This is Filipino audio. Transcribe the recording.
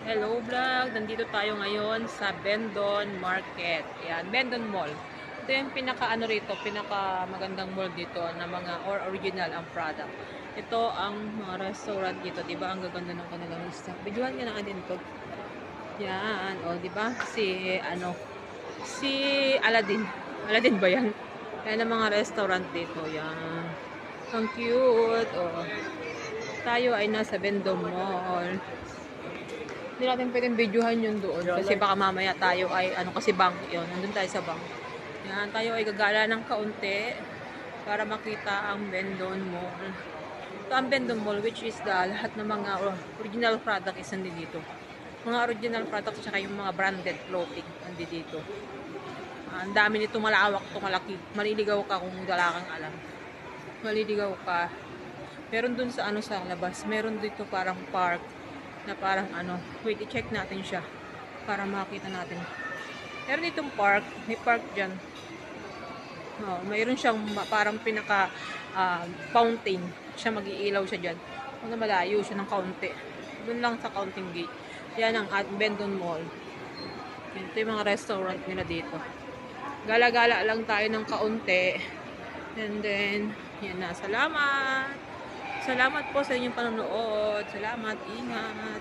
Hello vlog! Nandito tayo ngayon sa Bendon Market. Ayan, Bendon Mall. Ito yung pinaka magandang mall dito na mga original ang product. Ito ang mga restaurant dito, 'di ba? Ang gaganda ng kanilang lista. Videohan nga na din to. Yan, di ba? Si Aladdin. Aladdin ba 'yan? Yan ang mga restaurant dito. Yan. Ang cute. Tayo ay nasa Bendon Mall. Hindi natin pwedeng videohan yun doon kasi baka mamaya tayo ay kasi bank yun, nandun tayo sa bank. Yan, tayo ay gagala ng kaunti para makita ang Bendon Mall. Ito ang Bendon Mall, which is lahat ng mga original product is nandito. Mga original product at yung mga branded clothing nandito. Ang dami nito, malawak to, malaki. Maliligaw ka kung wala kang alam. Maliligaw ka. Meron dun sa sa labas, meron dito parang park na parang wait, i-check natin siya para makita natin. Meron ditong park, may park dyan. Mayroon siyang parang pinaka fountain. Siya mag-iilaw siya dyan. Kung malayo siya ng kaunti. Doon lang sa counting gate. Yan ang Bendon Mall. Ito yung mga restaurant nila dito. Gala-gala lang tayo ng kaunti. And then, yan na. Salamat! Salamat po sa inyong panonood. Salamat. Ingat.